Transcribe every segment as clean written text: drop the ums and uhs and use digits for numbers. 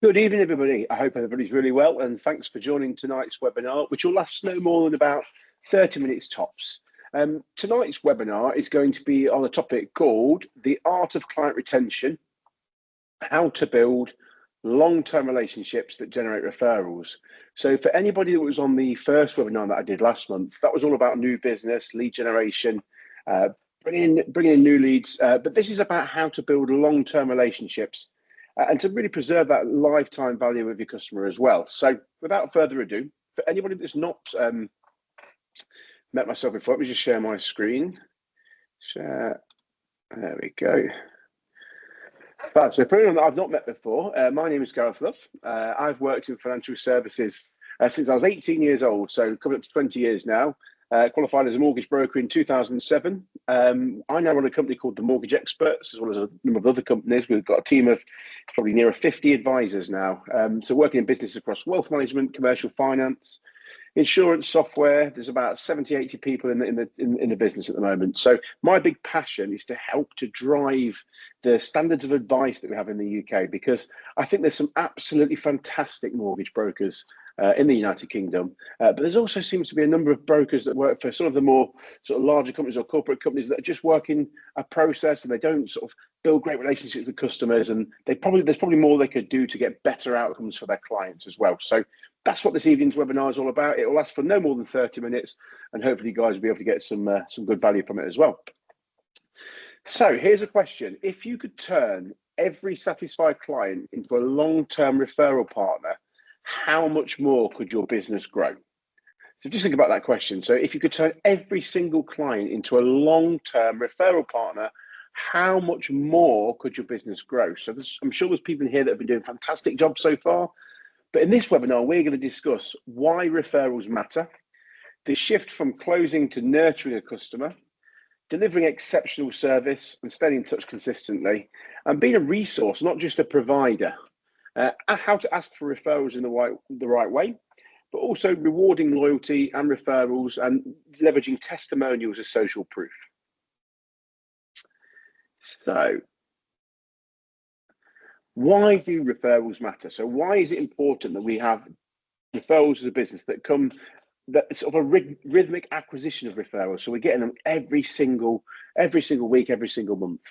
Good evening, everybody. I hope everybody's really well, and thanks for joining tonight's webinar, which will last no more than about 30 minutes tops. Tonight's webinar is going to be on a topic called The Art of Client Retention, How to Build Long-Term Relationships that Generate Referrals. So for anybody that was on the first webinar that I did last month, that was all about new business, lead generation, bringing in new leads, but this is about how to build long-term relationships and to really preserve that lifetime value of your customer as well. So without further ado, for anybody that's not met myself before, let me just share my screen. Share, there we go. So for anyone that I've not met before, my name is Gareth Love. I've worked in financial services since I was 18 years old, so coming up to 20 years now. Qualified as a mortgage broker in 2007. I now run a company called The Mortgage Experts, as well as a number of other companies. We've got a team of probably near 50 advisors now. So working in business across wealth management, commercial finance, insurance software. There's about 70, 80 people in the business at the moment. So my big passion is to help to drive the standards of advice that we have in the UK, because I think there's some absolutely fantastic mortgage brokers in the United Kingdom, but there's also seems to be a number of brokers that work for some of the more sort of larger companies or corporate companies that are just working a process, and they don't sort of build great relationships with customers, and there's probably more they could do to get better outcomes for their clients as well. So that's what this evening's webinar is all about. It will last for no more than 30 minutes, and hopefully you guys will be able to get some good value from it as well. So here's a question: if you could turn every satisfied client into a long-term referral partner, how much more could your business grow? So just think about that question. So if you could turn every single client into a long-term referral partner, how much more could your business grow? So I'm sure there's people in here that have been doing fantastic jobs so far, but in this webinar, we're going to discuss why referrals matter, the shift from closing to nurturing a customer, delivering exceptional service and staying in touch consistently, and being a resource, not just a provider. How to ask for referrals in the right way, but also rewarding loyalty and referrals and leveraging testimonials as social proof. So why do referrals matter? So why is it important that we have referrals as a business that sort of a rhythmic acquisition of referrals? So we're getting them every single week, every single month.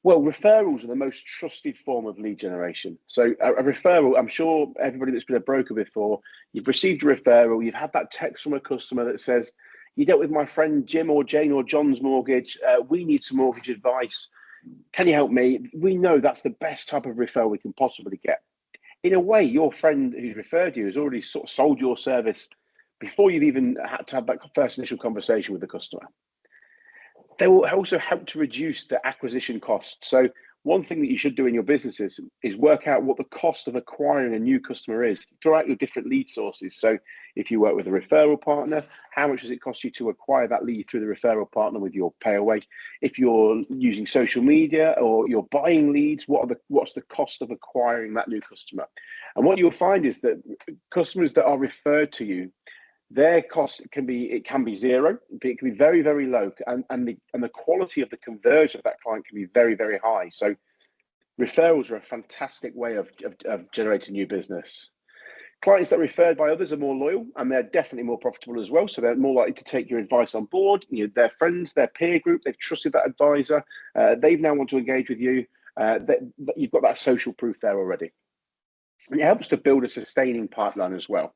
Well, referrals are the most trusted form of lead generation. So a referral, I'm sure everybody that's been a broker before, you've received a referral, you've had that text from a customer that says, you dealt with my friend Jim or Jane or John's mortgage, we need some mortgage advice. Can you help me? We know that's the best type of referral we can possibly get. In a way, your friend who's referred you has already sort of sold your service before you've even had to have that first initial conversation with the customer. They will also help to reduce the acquisition cost. So one thing that you should do in your businesses is work out what the cost of acquiring a new customer is. Throw out your different lead sources. So if you work with a referral partner, how much does it cost you to acquire that lead through the referral partner with your pay away? If you're using social media or you're buying leads, what's the cost of acquiring that new customer? And what you'll find is that customers that are referred to you, their cost can be zero, but it can be very, very low, and the quality of the conversion of that client can be very, very high. So referrals are a fantastic way of generating new business. Clients that are referred by others are more loyal, and they're definitely more profitable as well. So they're more likely to take your advice on board. You know, their friends, their peer group, they've trusted that advisor. They've now want to engage with you. You've got that social proof there already. And it helps to build a sustaining pipeline as well.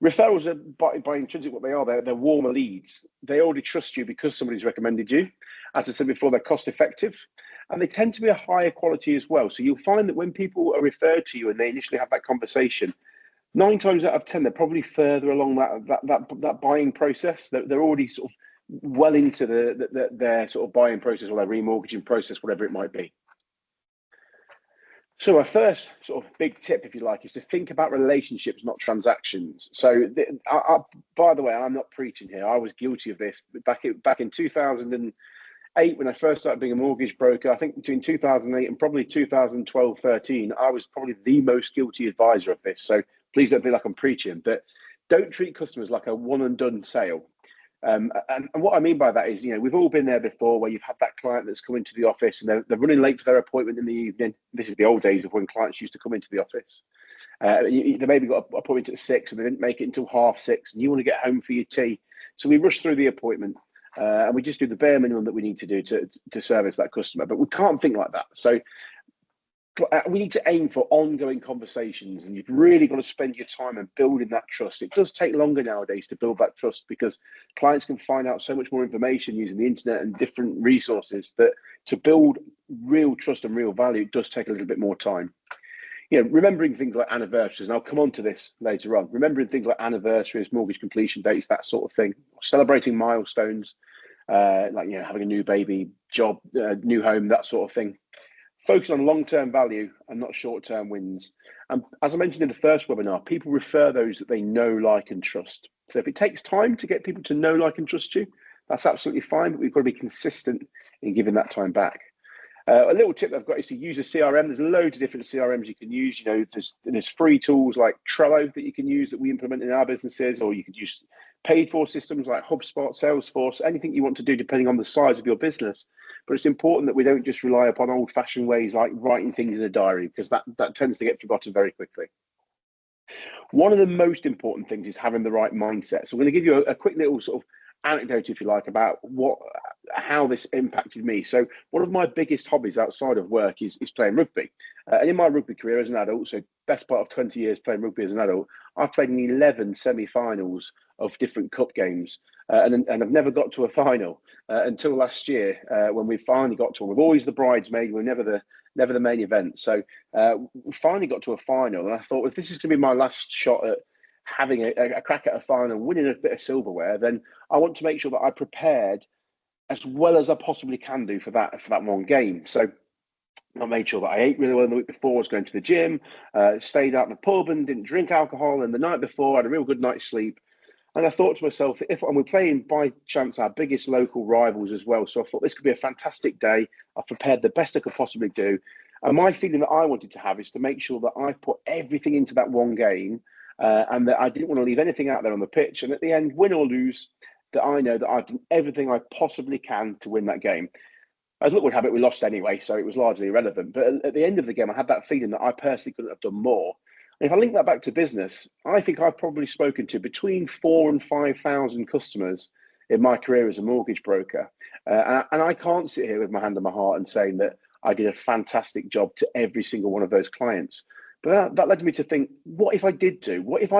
Referrals are, by intrinsic what they are, they're warmer leads. They already trust you because somebody's recommended you. As I said before, they're cost effective, and they tend to be a higher quality as well. So you'll find that when people are referred to you and they initially have that conversation, 9 times out of 10, they're probably further along that buying process. They're already sort of well into their sort of buying process or their remortgaging process, whatever it might be. So my first sort of big tip, if you like, is to think about relationships, not transactions. So by the way, I'm not preaching here. I was guilty of this back in 2008 when I first started being a mortgage broker. I think between 2008 and probably 2012, 13, I was probably the most guilty advisor of this. So please don't feel like I'm preaching, but don't treat customers like a one and done sale. And what I mean by that is, we've all been there before where you've had that client that's come into the office and they're running late for their appointment in the evening. This is the old days of when clients used to come into the office. They maybe got an appointment at 6 and they didn't make it until 6:30, and you want to get home for your tea. So we rush through the appointment and we just do the bare minimum that we need to do to service that customer. But we can't think like that. So we need to aim for ongoing conversations, and you've really got to spend your time and building that trust. It does take longer nowadays to build that trust because clients can find out so much more information using the internet and different resources, that to build real trust and real value, it does take a little bit more time. Remembering things like anniversaries, and I'll come on to this later on, remembering things like anniversaries, mortgage completion dates, that sort of thing, celebrating milestones, like having a new baby, job, new home, that sort of thing. Focus on long-term value and not short-term wins. And as I mentioned in the first webinar, people refer those that they know, like, and trust. So if it takes time to get people to know, like, and trust you, that's absolutely fine, but we've got to be consistent in giving that time back. A little tip I've got is to use a CRM. There's loads of different CRMs you can use. There's free tools like Trello that you can use that we implement in our businesses, or you could use paid for systems like HubSpot, Salesforce, anything you want to do depending on the size of your business. But it's important that we don't just rely upon old-fashioned ways like writing things in a diary, because that tends to get forgotten very quickly. One of the most important things is having the right mindset. So I'm going to give you a quick little sort of anecdote, if you like, about how this impacted me. So one of my biggest hobbies outside of work is playing rugby. And in my rugby career as an adult, so best part of 20 years playing rugby as an adult, I've played in 11 semi-finals of different cup games. And I've never got to a final until last year when we finally got to one. We're always the bridesmaid, we're never the main event. So we finally got to a final, and I thought, if this is going to be my last shot at having a crack at a final, winning a bit of silverware, then I want to make sure that I prepared as well as I possibly can do for that one game. So I made sure that I ate really well the week before. I was going to the gym, stayed out in the pub and didn't drink alcohol. And the night before, I had a real good night's sleep. And I thought to myself, and we're playing by chance our biggest local rivals as well. So I thought this could be a fantastic day. I've prepared the best I could possibly do. And my feeling that I wanted to have is to make sure that I've put everything into that one game, and that I didn't want to leave anything out there on the pitch. And at the end, win or lose, that I know that I've done everything I possibly can to win that game. As luck would have it, we lost anyway, so it was largely irrelevant. But at the end of the game, I had that feeling that I personally couldn't have done more. And if I link that back to business, I think I've probably spoken to between 4,000 and 5,000 customers in my career as a mortgage broker. And I can't sit here with my hand on my heart and saying that I did a fantastic job to every single one of those clients. But that led me to think, what if I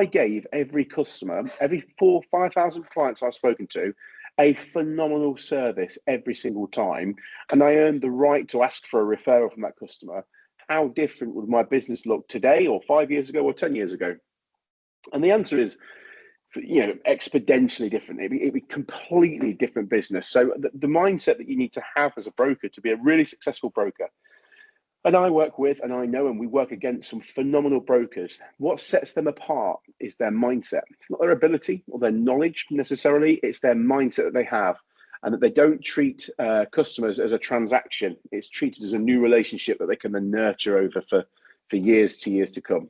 gave every customer, every 4,000 or 5,000 clients I've spoken to, a phenomenal service every single time, and I earned the right to ask for a referral from that customer? How different would my business look today, or 5 years ago, or 10 years ago? And the answer is, exponentially different. It'd be completely different business. So the mindset that you need to have as a broker to be a really successful broker, and I work with, and I know, and we work against some phenomenal brokers. What sets them apart is their mindset. It's not their ability or their knowledge necessarily, it's their mindset that they have, and that they don't treat customers as a transaction. It's treated as a new relationship that they can then nurture over for years to come.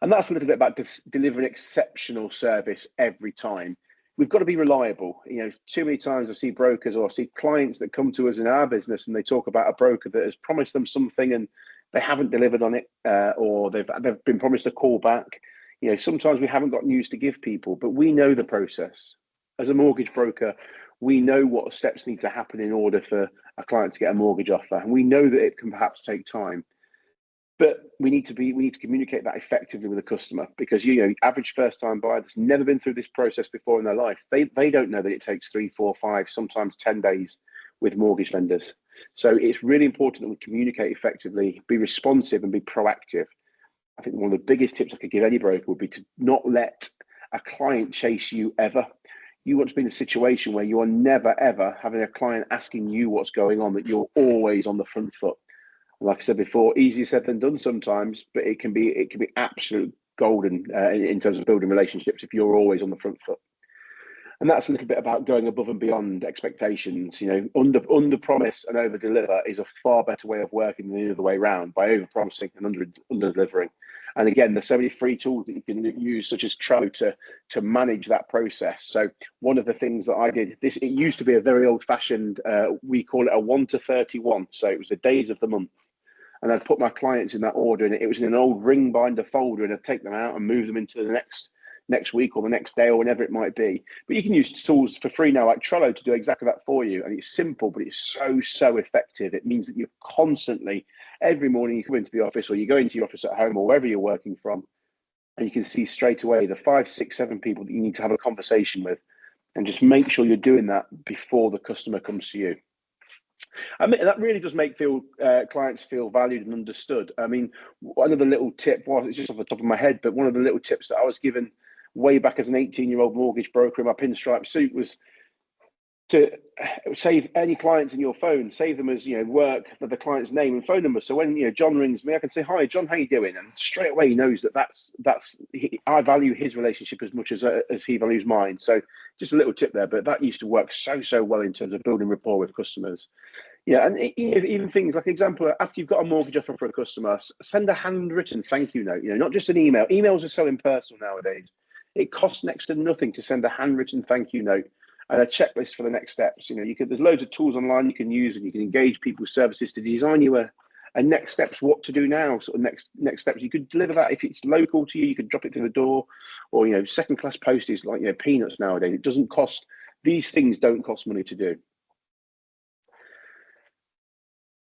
And that's a little bit about delivering exceptional service every time. We've got to be reliable. Too many times I see brokers, or I see clients that come to us in our business, and they talk about a broker that has promised them something and they haven't delivered on it, or they've been promised a call back. Sometimes we haven't got news to give people, but we know the process. As a mortgage broker, we know what steps need to happen in order for a client to get a mortgage offer, and we know that it can perhaps take time. But we need to communicate that effectively with the customer, because average first-time buyer that's never been through this process before in their life, they don't know that it takes 3, 4, 5, sometimes 10 days with mortgage lenders. So it's really important that we communicate effectively, be responsive, and be proactive. I think one of the biggest tips I could give any broker would be to not let a client chase you ever. You want to be in a situation where you are never ever having a client asking you what's going on, that you're always on the front foot. Like I said before, easier said than done sometimes, but it can be absolute golden in terms of building relationships if you're always on the front foot. And that's a little bit about going above and beyond expectations. Under promise and over deliver is a far better way of working than the other way around, by over promising and under delivering. And again, there's so many free tools that you can use, such as Trello, to manage that process. So one of the things that I did, it used to be a very old fashioned, we call it a 1 to 31. So it was the days of the month. And I'd put my clients in that order, and it was in an old ring binder folder, and I'd take them out and move them into the next week or the next day or whenever it might be. But you can use tools for free now, like Trello, to do exactly that for you. And it's simple, but it's so effective. It means that you're constantly, every morning you come into the office, or you go into your office at home, or wherever you're working from, and you can see straight away the 5, 6, 7 people that you need to have a conversation with, and just make sure you're doing that before the customer comes to you. I mean, that really does make clients feel valued and understood. I mean, one of the little tip, well, it's just off the top of my head, but one of the little tips that I was given way back as an 18-year-old mortgage broker in my pinstripe suit was to save any clients in your phone, save them as, work for the client's name and phone number. So when, John rings me, I can say, "Hi, John, how you doing?" And straight away he knows I value his relationship as much as he values mine. So just a little tip there, but that used to work so well in terms of building rapport with customers. Yeah, and even things like, example, after you've got a mortgage offer for a customer, send a handwritten thank you note, not just an email. Emails are so impersonal nowadays. It costs next to nothing to send a handwritten thank you note and a checklist for the next steps. There's loads of tools online you can use, and you can engage people's services to design you a next steps, what to do now, sort of next steps. You could deliver that if it's local to you. You could drop it through the door, or second class post is like peanuts nowadays. It doesn't cost. These things don't cost money to do.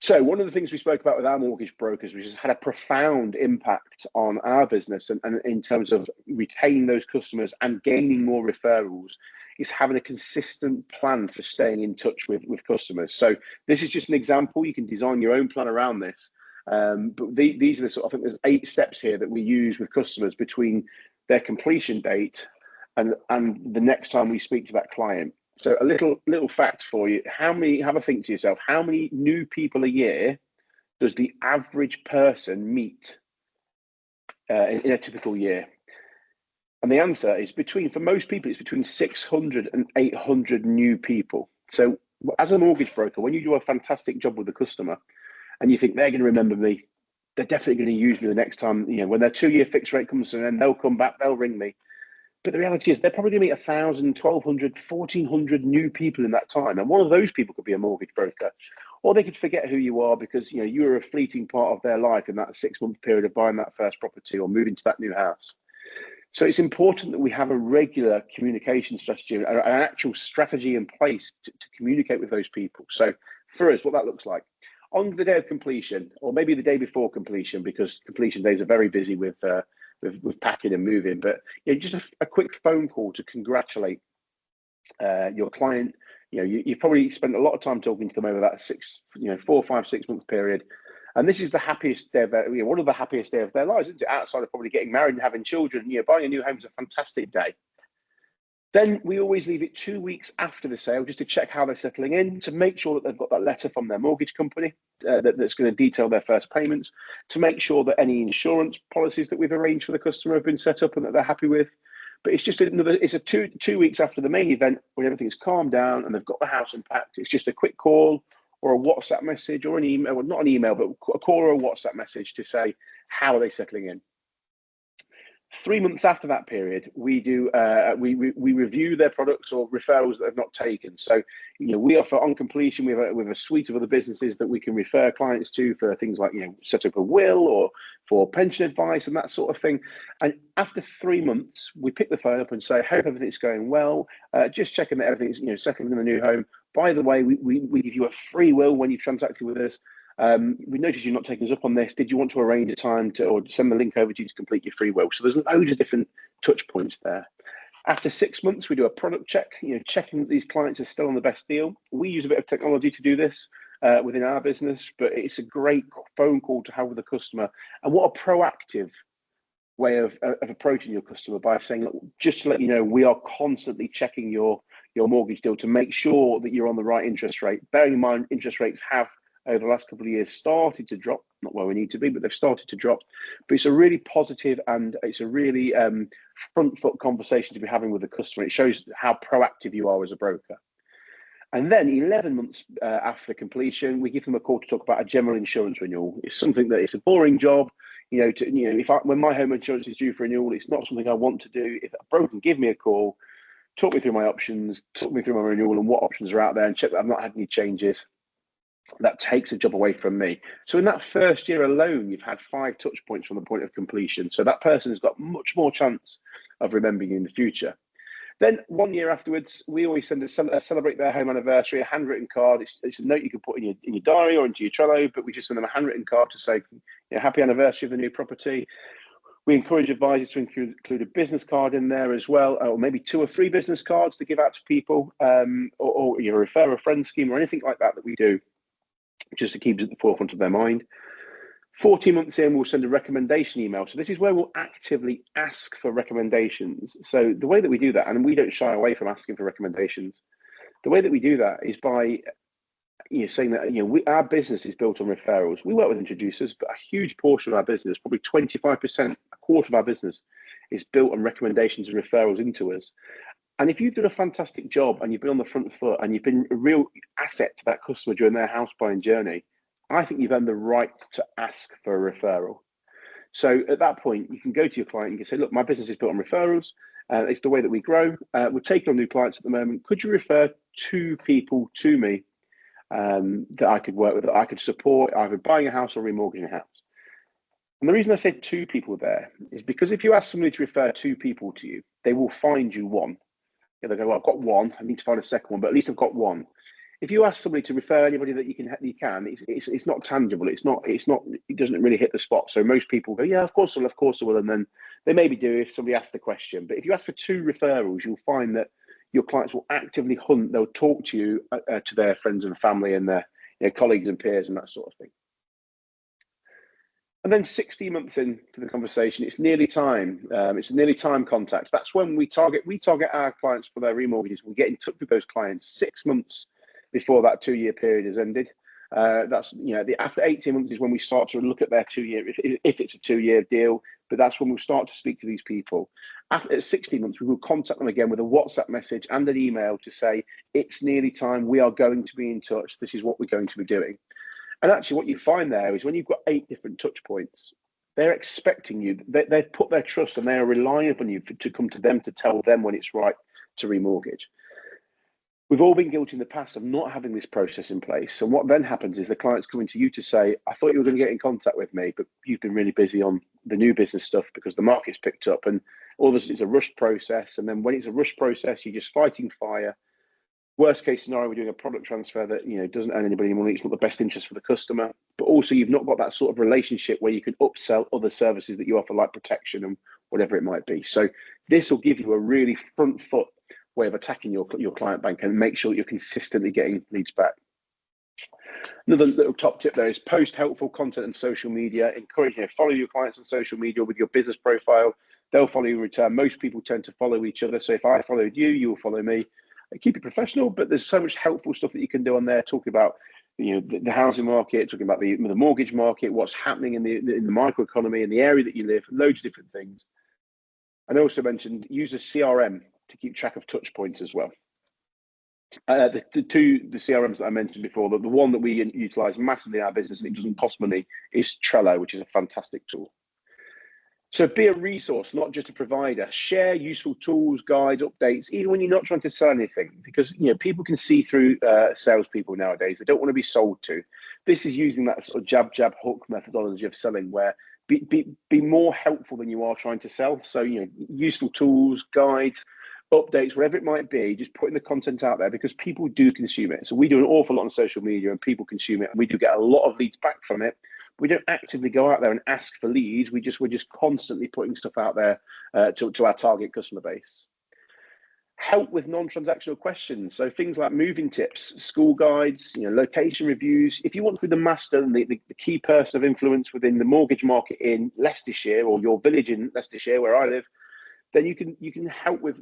So one of the things we spoke about with our mortgage brokers, which has had a profound impact on our business and in terms of retaining those customers and gaining more referrals, is having a consistent plan for staying in touch with customers. So this is just an example. You can design your own plan around this. But these are the I think there's 8 steps here that we use with customers between their completion date and the next time we speak to that client. So a little fact for you: have a think to yourself, how many new people a year does the average person meet in a typical year? And the answer is for most people, it's between 600 and 800 new people. So as a mortgage broker, when you do a fantastic job with the customer and you think they're going to remember me, they're definitely going to use me the next time, when their 2-year fixed rate comes to an end, they'll come back, they'll ring me. But the reality is they're probably going to meet 1,000, 1,200, 1,400 new people in that time. And one of those people could be a mortgage broker. Or they could forget who you are because you were a fleeting part of their life in that 6-month period of buying that first property or moving to that new house. So it's important that we have a regular communication strategy, an actual strategy in place to communicate with those people. So for us, what that looks like, on the day of completion, or maybe the day before completion, because completion days are very busy with packing and moving, but just a quick phone call to congratulate your client. You probably spent a lot of time talking to them over that 4, 5, 6 month period. And this is the happiest day of one of the happiest days of their lives, isn't it? Outside of probably getting married and having children, buying a new home is a fantastic day. Then we always leave it 2 weeks after the sale just to check how they're settling in, to make sure that they've got that letter from their mortgage company that's going to detail their first payments, to make sure that any insurance policies that we've arranged for the customer have been set up and that they're happy with. But it's just it's a two weeks after the main event, when everything's calmed down and they've got the house unpacked. It's just a quick call or a WhatsApp message or an email, well, not an email, but a call or a WhatsApp message to say, how are they settling in? 3 months after that period, we do we review their products or referrals that they've not taken. So we offer on completion, we have a suite of other businesses that we can refer clients to for things like set up a will or for pension advice and that sort of thing. And after 3 months, we pick the phone up and say, hope everything's going well, just checking that everything's settling in the new home. By the way, we give you a free will when you've transacted with us. We noticed you're not taking us up on this. Did you want to arrange a time or send the link over to you to complete your free will? So there's loads of different touch points there. After 6 months, we do a product check, checking that these clients are still on the best deal. We use a bit of technology to do this within our business, but it's a great phone call to have with the customer. And what a proactive way of approaching your customer, by saying, look, just to let you know, we are constantly checking your mortgage deal to make sure that you're on the right interest rate. Bearing in mind, interest rates have over the last couple of years started to drop. not where we need to be, but they've started to drop. But it's a really positive and it's a really front foot conversation to be having with the customer. It shows how proactive you are as a broker. And then 11 months after completion, we give them a call to talk about a general insurance renewal. It's something that it's a boring job. When my home insurance is due for renewal, it's not something I want to do. If a broker can give me a call, talk me through my options, talk me through my renewal and what options are out there, and check that I've not had any changes, that takes a job away from me. So in that first year alone, you've had 5 touch points from the point of completion. So that person has got much more chance of remembering you in the future. Then 1 year afterwards, we always send a celebrate their home anniversary, a handwritten card. It's a note you can put in your diary or into your Trello, but we just send them a handwritten card to say, happy anniversary of the new property. We encourage advisors to include a business card in there as well, or maybe 2 or 3 business cards to give out to people, or refer a friend scheme or anything like that we do, just to keep it at the forefront of their mind. 40 months in, we'll send a recommendation email. So this is where we'll actively ask for recommendations. So the way that we do that, and we don't shy away from asking for recommendations, the way that we do that is by saying that our business is built on referrals. We work with introducers, but a huge portion of our business, probably 25%, a quarter of our business, is built on recommendations and referrals into us. And if you've done a fantastic job and you've been on the front foot and you've been a real asset to that customer during their house buying journey, I think you've earned the right to ask for a referral. So at that point, you can go to your client and you can say, look, my business is built on referrals. It's the way that we grow. We're taking on new clients at the moment. Could you refer 2 people to me that I could work with, that I could support, either buying a house or remortgaging a house? And the reason I said 2 people there is because if you ask somebody to refer 2 people to you, they will find you 1. They go, well, I've got 1. I need to find a second one, but at least I've got 1. If you ask somebody to refer anybody that you can, it's not tangible. It doesn't really hit the spot. So most people go, yeah, of course I will. And then they maybe do if somebody asks the question. But if you ask for 2 referrals, you'll find that your clients will actively hunt. They'll talk to you, to their friends and family and their colleagues and peers and that sort of thing. And then 16 months into the conversation, it's nearly time. It's a nearly time contact. That's when we target our clients for their remortgages. We get in touch with those clients 6 months before that 2-year period has ended. After 18 months is when we start to look at their 2-year, if it's a 2-year deal, but that's when we'll start to speak to these people. At 16 months, we will contact them again with a WhatsApp message and an email to say, it's nearly time, we are going to be in touch, this is what we're going to be doing. And actually what you find there is when you've got 8 different touch points, they're expecting you, they've put their trust and they are relying upon you to come to them to tell them when it's right to remortgage. We've all been guilty in the past of not having this process in place. And what then happens is the client's coming to you to say, I thought you were going to get in contact with me, but you've been really busy on the new business stuff because the market's picked up and all of a sudden it's a rushed process. And then when it's a rushed process, you're just fighting fire. Worst case scenario, we're doing a product transfer that doesn't earn anybody any money. It's not the best interest for the customer, but also you've not got that sort of relationship where you can upsell other services that you offer, like protection and whatever it might be. So this will give you a really front foot way of attacking your client bank and make sure that you're consistently getting leads back. Another little top tip there is post helpful content on social media. Encourage, follow your clients on social media with your business profile. They'll follow you in return. Most people tend to follow each other. So if I followed you, you will follow me. Keep it professional, but there's so much helpful stuff that you can do on there, talking about the housing market, talking about the mortgage market, what's happening in the microeconomy, in the area that you live, loads of different things. And I also mentioned use a CRM to keep track of touch points as well. The CRMs that I mentioned before, the one that we utilize massively in our business and it doesn't cost money is Trello, which is a fantastic tool. So be a resource, not just a provider. Share useful tools, guides, updates, even when you're not trying to sell anything, because people can see through salespeople nowadays. They don't want to be sold to. This is using that sort of jab, hook methodology of selling, where be more helpful than you are trying to sell. So useful tools, guides, updates, whatever it might be, just putting the content out there because people do consume it. So we do an awful lot on social media and people consume it, and we do get a lot of leads back from it. We don't actively go out there and ask for leads. We're just constantly putting stuff out there to our target customer base. Help with non-transactional questions. So things like moving tips, school guides, location reviews. If you want to be the master and the key person of influence within the mortgage market in Leicestershire or your village in Leicestershire, where I live, then you can help with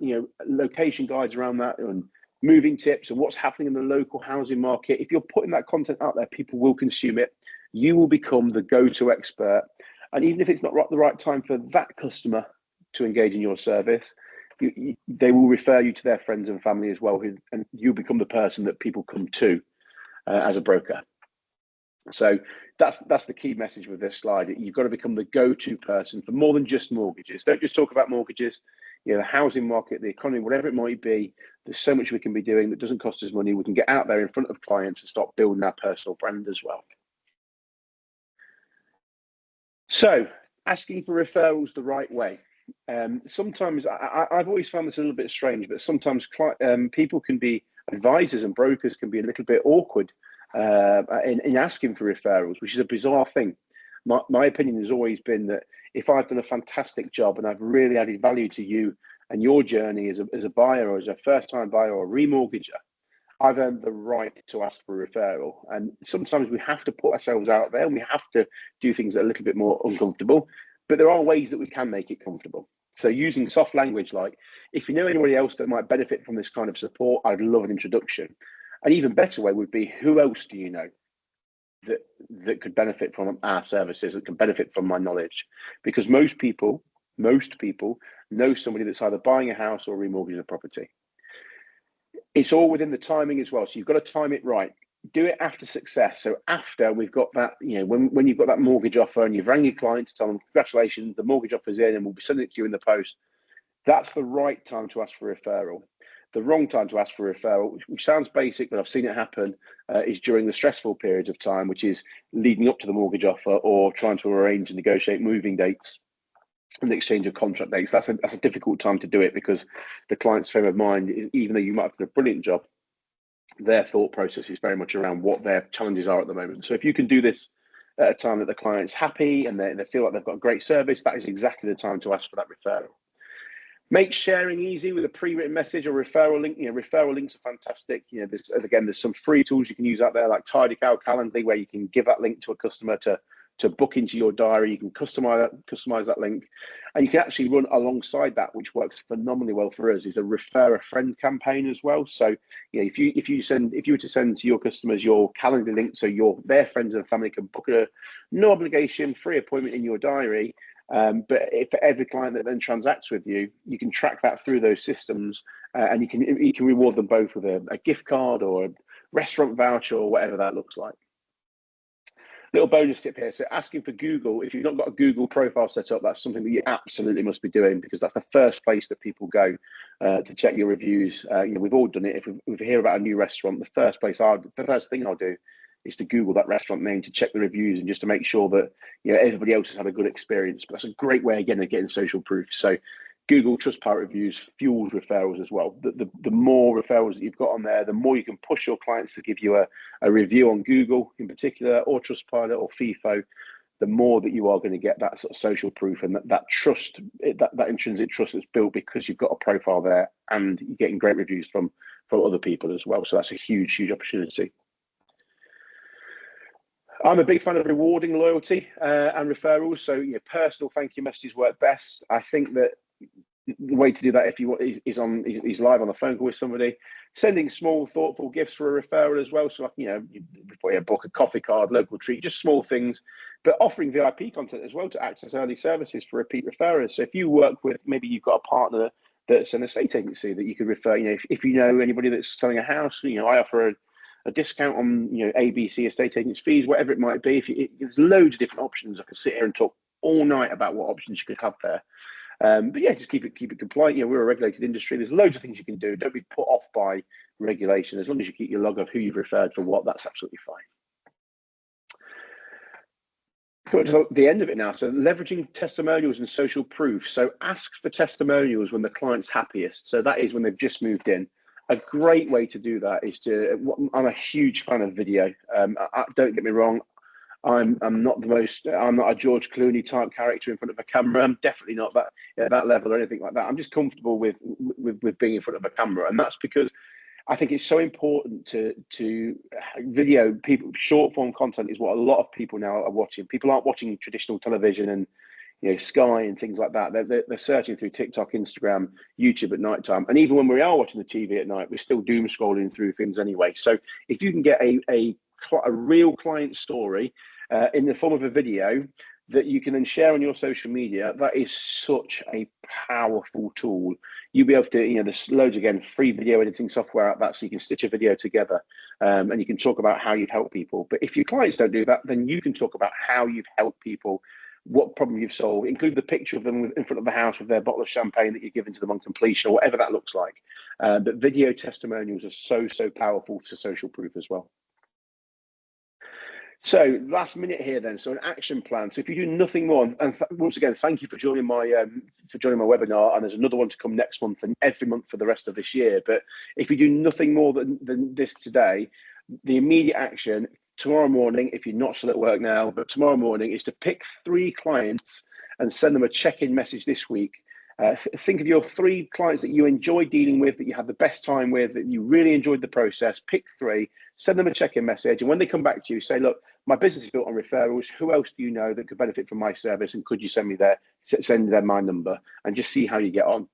location guides around that and moving tips and what's happening in the local housing market. If you're putting that content out there, people will consume it. you will become the go-to expert. And even if it's not the right time for that customer to engage in your service, they will refer you to their friends and family as well, and you'll become the person that people come to as a broker. So that's the key message with this slide. You've got to become the go-to person for more than just mortgages. Don't just talk about mortgages. The housing market, the economy, whatever it might be, there's so much we can be doing that doesn't cost us money. We can get out there in front of clients and start building our personal brand as well. So asking for referrals the right way. Sometimes I've always found this a little bit strange, but sometimes people can be, advisors and brokers can be a little bit awkward in asking for referrals, which is a bizarre thing. My opinion has always been that if I've done a fantastic job and I've really added value to you and your journey as a buyer or as a first-time buyer or a remortgager, I've earned the right to ask for a referral. And sometimes we have to put ourselves out there and we have to do things that are a little bit more uncomfortable, but there are ways that we can make it comfortable. So using soft language like, if you know anybody else that might benefit from this kind of support, I'd love an introduction. An even better way would be, who else do you know that could benefit from our services, that can benefit from my knowledge? Because most people know somebody that's either buying a house or remortgaging a property. It's all within the timing as well. So you've got to time it right. Do it after success. So after we've got that, when you've got that mortgage offer and you've rang your client to tell them, congratulations, the mortgage offer's in and we'll be sending it to you in the post. That's the right time to ask for a referral. The wrong time to ask for a referral, which sounds basic, but I've seen it happen, is during the stressful periods of time, which is leading up to the mortgage offer or trying to arrange and negotiate moving dates and the exchange of contract dates. That's a difficult time to do it because the client's frame of mind, even though you might have done a brilliant job, their thought process is very much around what their challenges are at the moment. So if you can do this at a time that the client's happy and they feel like they've got a great service, that is exactly the time to ask for that referral. Make sharing easy with a pre-written message or referral link. Referral links are fantastic. There's some free tools you can use out there like Tidycal, Calendly, where you can give that link to a customer to book into your diary. You can customize that link, and you can actually run alongside that, which works phenomenally well for us, is a refer a friend campaign as well. So if you were to send to your customers your Calendly link, so their friends and family can book a no obligation free appointment in your diary. But for every client that then transacts with you, you can track that through those systems, and you can reward them both with a gift card or a restaurant voucher or whatever that looks like. Little bonus tip here. So asking for Google, if you've not got a Google profile set up, that's something that you absolutely must be doing, because that's the first place that people go to check your reviews. We've all done it. If we hear about a new restaurant, the first thing I'll do is to Google that restaurant name to check the reviews and just to make sure that everybody else has had a good experience. But that's a great way again of getting social proof. So Google Trustpilot reviews fuels referrals as well. The more referrals that you've got on there, the more you can push your clients to give you a review on Google in particular, or Trustpilot or FIFO, the more that you are going to get that sort of social proof and that trust, that intrinsic trust that's built because you've got a profile there and you're getting great reviews from other people as well. So that's a huge, huge opportunity. I'm a big fan of rewarding loyalty and referrals. So personal thank you messages work best. I think that the way to do that, if you want, is live on the phone call with somebody, sending small thoughtful gifts for a referral as well. So like, before you book a coffee card, local treat, just small things, but offering VIP content as well to access early services for repeat referrers. So if you work with, maybe you've got a partner that's an estate agency that you could refer, if you know anybody that's selling a house, I offer a discount on ABC estate agents fees, whatever it might be. There's loads of different options. I could sit here and talk all night about what options you could have there. But yeah, just keep it compliant. We're a regulated industry. There's loads of things you can do. Don't be put off by regulation. As long as you keep your log of who you've referred for what, that's absolutely fine. Coming to the end of it now. So leveraging testimonials and social proof. So ask for testimonials when the client's happiest. So that is when they've just moved in. A great way to do that is I'm a huge fan of video. Don't get me wrong. I'm not a George Clooney type character in front of a camera. I'm definitely not that level or anything like that. I'm just comfortable with being in front of a camera, and that's because I think it's so important to video. People, short form content is what a lot of people now are watching. People aren't watching traditional television and Sky and things like that. They're searching through TikTok, Instagram, YouTube at night time, and even when we are watching the TV at night, we're still doom scrolling through things anyway. So if you can get a real client story in the form of a video that you can then share on your social media. That is such a powerful tool. You'll be able to, there's loads, again, free video editing software out that, so you can stitch a video together, and you can talk about how you've helped people. But if your clients don't do that, then you can talk about how you've helped people, what problem you've solved, include the picture of them in front of the house with their bottle of champagne that you're giving to them on completion, or whatever that looks like. But video testimonials are so powerful for social proof as well. So last minute here then, so an action plan. So if you do nothing more, and once again, thank you for joining my webinar, and there's another one to come next month and every month for the rest of this year. But if you do nothing more than this today, the immediate action tomorrow morning, if you're not still at work now, but tomorrow morning, is to pick 3 clients and send them a check-in message this week. Think of your 3 clients that you enjoy dealing with, that you had the best time with, that you really enjoyed the process. Pick 3, send them a check-in message, and when they come back to you, say, look, my business is built on referrals. Who else do you know that could benefit from my service, and could you send them my number, and just see how you get on.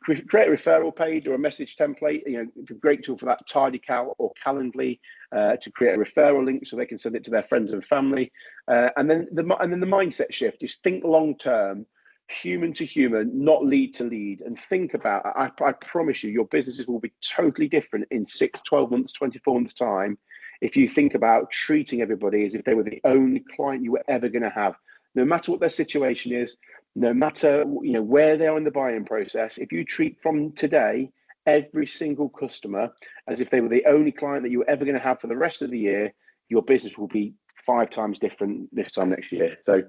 Create a referral page or a message template. It's a great tool for that, Tidycal or Calendly, to create a referral link so they can send it to their friends and family. And then the mindset shift is think long term, human to human, not lead to lead, and think about, I promise you, your businesses will be totally different in 6, 12 months, 24 months time, if you think about treating everybody as if they were the only client you were ever going to have, no matter what their situation is, no matter where they are in the buying process. If you treat from today every single customer as if they were the only client that you were ever going to have for the rest of the year, your business will be 5 times different this time next year. So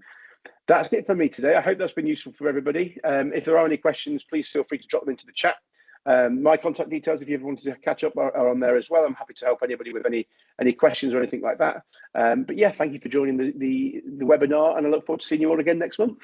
that's it for me today. I hope that's been useful for everybody. If there are any questions, please feel free to drop them into the chat. My contact details, if you ever wanted to catch up, are on there as well. I'm happy to help anybody with any questions or anything like that. But yeah, thank you for joining the webinar, and I look forward to seeing you all again next month.